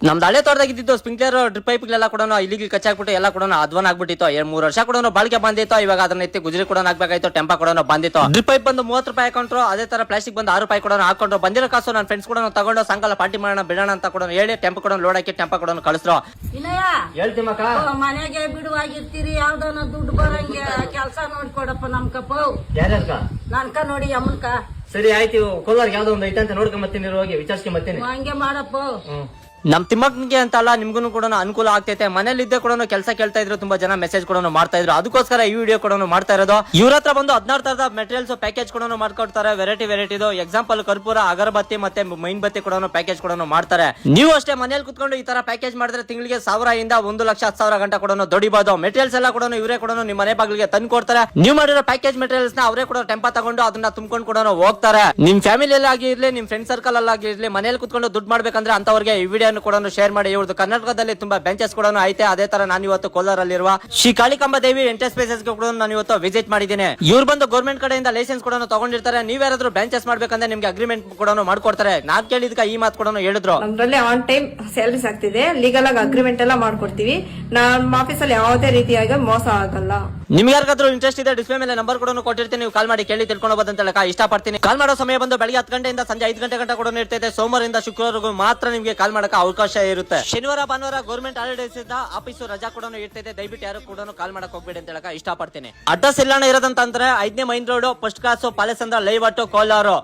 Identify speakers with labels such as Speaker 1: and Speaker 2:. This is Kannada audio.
Speaker 1: ನಮ್ದು ಹಳೆ ತೋಟದಾಗಿದ್ದು ಸ್ಪ್ರಿಂಕ್ಲರ್ ಡ್ರಿಪ್ ಪೈಪ್ಗಳೆಲ್ಲ ಕೂಡ ಇಲ್ಲಿಗೆ ಕಚ್ಚಾಕ್ಬಿಟ್ಟು ಎಲ್ಲ ಕೂಡ ಅಧ್ವಾನ ಆಗ್ಬಿಟ್ಟಿತ್ತು 3 ವರ್ಷ ಕೂಡ ಬಾಳಿಕೆ ಬಂದಿತ್ತು. ಇವಾಗ ಅದನ್ನ ಎತ್ತಿ ಗುಜರಿ ಕೂಡ ಹಾಕ್ಬೇಕಾಯ್ತು, ಟೆಂಪ ಕೂಡ ಬಂದಿತ್ತು. ಡ್ರಿಪ್ ಪೈಪ್ ಬಂದು 30 ರೂಪಾಯಿ ಹಾಕೊಂಡ್ರು, ಅದೇ ತರ ಪ್ಲಾಸ್ಟಿಕ್ ಬಂದು 6 ರೂಪಾಯಿ ಕೂಡ ಹಾಕೊಂಡ್ರು. ಬಂದಿರೋ ಕಾಸು ನನ್ನ ಫ್ರೆಂಡ್ಸ್ ಕೂಡ ತಗೊಂಡು ಸಾಯಂಕಾಲ ಪಾರ್ಟಿ ಮಾಡೋಣ ಬಿಡೋಣ ಅಂತ ಕೂಡ ಹೇಳಿ ಟೆಂಪ ಕೂಡ ಲೋಡ್ ಹಾಕಿ ಟೆಂಪ ಕೂಡ ಕಳಿಸ್ರು. ಹೇಳ್ತೀಮಕ್ಕ,
Speaker 2: ಮನೆಗೆ ಬಿಡುವಾಗಿರ್ತೀರಿ, ಯಾವ್ದನ ದುಡ್ಡು ಬರಂಗೆ ಕೆಲಸ ನೋಡ್ಕೊಡಪ್ಪ ನಮ್ಕಪ್ಪ. ನನ್ಕ ನೋಡಿ ಅಮ್ಮನ್ಕ.
Speaker 1: ಸರಿ ಆಯ್ತು, ಕೋಲಾರ ಯಾವ್ದೋ ಒಂದು ಐತೆ ಅಂತ ನೋಡ್ಕೊಂಡ್ ಬರ್ತೀನಿ, ಹೋಗಿ ವಿಚಾರಿಸ್ಕೊಂಡ್ ಬರ್ತೀನಿ.
Speaker 2: ಹಂಗೆ ಮಾಡಪ್ಪ.
Speaker 1: ನಮ್ ತಿಮ್ಮಕ್ಕನಿಗೆ ಅಂತಲ್ಲ, ನಿಮ್ಗೂ ಕೂಡ ಅನುಕೂಲ ಆಗ್ತೈತೆ. ಮನೇಲಿ ಇದ್ದೇ ಕೂಡ ಕೆಲಸ ಕೇಳ್ತಾ ಇದ್ರು, ತುಂಬಾ ಜನ ಮೆಸೇಜ್ ಕೂಡ ಮಾಡ್ತಾ ಇದ್ರು. ಅದಕ್ಕೋಸ್ಕರ ಈ ವಿಡಿಯೋ ಕೂಡ ಮಾಡ್ತಾ ಇರೋದು. ಇವ್ರ ಹತ್ರ ಬಂದು 16 ತರದ ಮೆಟೀರಿಯಲ್ಸ್ ಪ್ಯಾಕೇಜ್ ಕೂಡ ಮಾಡ್ಕೊಡ್ತಾರೆ, ವೆರೈಟಿದು. ಎಕ್ಸಾಂಪಲ್ ಕರ್ಪೂರ, ಅಗರಬತ್ತಿ ಮತ್ತೆ ಮೈನ್ ಬತ್ತಿ ಕೂಡ ಪ್ಯಾಕೇಜ್ ಕೂಡ ಮಾಡ್ತಾರೆ. ನೀವು ಅಷ್ಟೇ ಮನೇಲಿ ಕುತ್ಕೊಂಡು ಈ ತರ ಪ್ಯಾಕೇಜ್ ಮಾಡಿದ್ರೆ ತಿಂಗಳಿಗೆ 1000 ಇಂದ 1,10,000 ಗಂಟೆ ಕೂಡ ದುಡಿಬಹುದು. ಮೆಟೀರಿಯಲ್ಸ್ ಎಲ್ಲ ಕೂಡ ಇವರೇ ಕೂಡ ನಿಮ್ಮ ಮನೆ ಬಾಗಿಲಿಗೆ ತಂದು ಕೊಡ್ತಾರೆ. ನೀವು ಮಾಡಿರೋ ಪ್ಯಾಕೇಜ್ ಮೆಟೀರಿಯಲ್ಸ್ ನ ಅವರೇ ಕೂಡ ಟೆಂಪ ತಗೊಂಡು ಅದನ್ನ ತುಂಬ್ಕೊಂಡು ಕೂಡ ಹೋಗ್ತಾರೆ. ನಿಮ್ ಫ್ಯಾಮಿಲಿಯಲ್ಲಿ ಆಗಿರ್ಲಿ, ನಿಮ್ ಫ್ರೆಂಡ್ ಸರ್ಕಲ್ ಅಲ್ಲಿ ಆಗಿರ್ಲಿ, ಮನೇಲಿ ಕುತ್ಕೊಂಡು ದುಡ್ಡು ಮಾಡ್ಬೇಕಂದ್ರೆ ಅಂತವರಿಗೆ ಈ ವಿಡಿಯೋ ಕೂಡ ಶೇರ್ ಮಾಡಿ. ಇವ್ರದ್ದು ಕರ್ನಾಟಕದಲ್ಲಿ ತುಂಬಾ ಬೆಂಚಸ್ ಕೂಡ ಐತೆ. ಅದೇ ತರ ನಾನು ಇವತ್ತು ಕೋಲಾರಲ್ಲಿರುವ ಶ್ರೀ ಕಾಳಿಕಾಂಬ ದೇವಿ ಎಂಟರ್ ಸ್ಪೇಸಸ್ ಕೂಡ ನಾನು ಇವತ್ತು ವಿಸಿಟ್ ಮಾಡಿದ್ದೀನಿ. ಇವ್ರು ಬಂದು ಗೌರ್ಮೆಂಟ್ ಕಡೆಯಿಂದ ಲೈಸೆನ್ಸ್ ಕೂಡ ತಗೊಂಡಿರ್ತಾರೆ. ನೀವ್ಯಾರಾದ್ರೂ ಬೆಂಚಸ್ ಮಾಡ್ಬೇಕಂದ್ರೆ ನಿಮ್ಗೆ ಅಗ್ರಿಮೆಂಟ್ ಕೂಡ ಮಾಡ್ಕೊಡ್ತಾರೆ. ನಾನ್ ಕೇಳಿದ್ಕ ಈ ಮಾತು ಕೂಡ ಹೇಳಿದ್ರು.
Speaker 3: ನಮ್ದ್ರಲ್ಲಿ ಆನ್ ಟೈಮ್ ಸ್ಯಾಲರೀಸ್ ಆಗ್ತಿದೆ, ಲೀಗಲ್ ಆಗಿ ಅಗ್ರಿಮೆಂಟ್ ಎಲ್ಲ ಮಾಡ್ಕೊಡ್ತೀವಿ. ನಮ್ಮ ಆಫೀಸಲ್ಲಿ ಯಾವುದೇ ರೀತಿಯಾಗಿ ಮೋಸ ಆಗಲ್ಲ.
Speaker 1: ನಿಮ್ಗೆ ಯಾರಿಗಾದ್ರೂ ಇಂಟ್ರೆಸ್ಟ್ ಇದೆ, ಡಿಸ್ಪ್ಲೇ ಮೇಲೆ ನಂಬರ್ ಕೂಡ ಕೊಟ್ಟಿರ್ತೀನಿ, ನೀವು ಕಾಲ್ ಮಾಡಿ ಕೇಳಿ ತಿಳ್ಕೊಂಡು ಅಂತ ಹೇಳಕ ಇಷ್ಟಪಡ್ತೀನಿ. ಕಾಲ್ ಮಾಡೋ ಸಮಯ ಬಂದು ಬೆಳಗ್ಗೆ 10 ಗಂಟೆಯಿಂದ ಸಂಜೆ 5 ಗಂಟೆ ಗಂಟ ಕೂಡ ಇರ್ತೈತೆ. ಸೋಮವಾರದಿಂದ ಶುಕ್ರವಾರವರೆಗೂ ಮಾತ್ರ ನಿಮ್ಗೆ ಕಾಲ್ ಮಾಡಕ ಅವಕಾಶ ಇರುತ್ತೆ. ಶನಿವಾರ ಭಾನುವಾರ ಗೌರ್ಮೆಂಟ್ ಹಾಲಿಡೇಸ್ ಇದ್ದ ಆಫೀಸು ರಜಾ ಕೂಡ ಇರ್ತೈತೆ. ದಯವಿಟ್ಟು ಯಾರು ಕೂಡ ಕಾಲ್ ಮಾಡಕ್ ಹೋಗ್ಬೇಡಿ ಅಂತ ಹೇಳಕ ಇಷ್ಟಪಡ್ತೀನಿ. ಅಡ್ರೆಸ್ ಇಲ್ಲಾಣ ಇರೋದಂತಂದ್ರೆ 5ನೇ main road, first class, Palesandra, ಲೈವಟ್ಟು, ಕೋಲಾರ.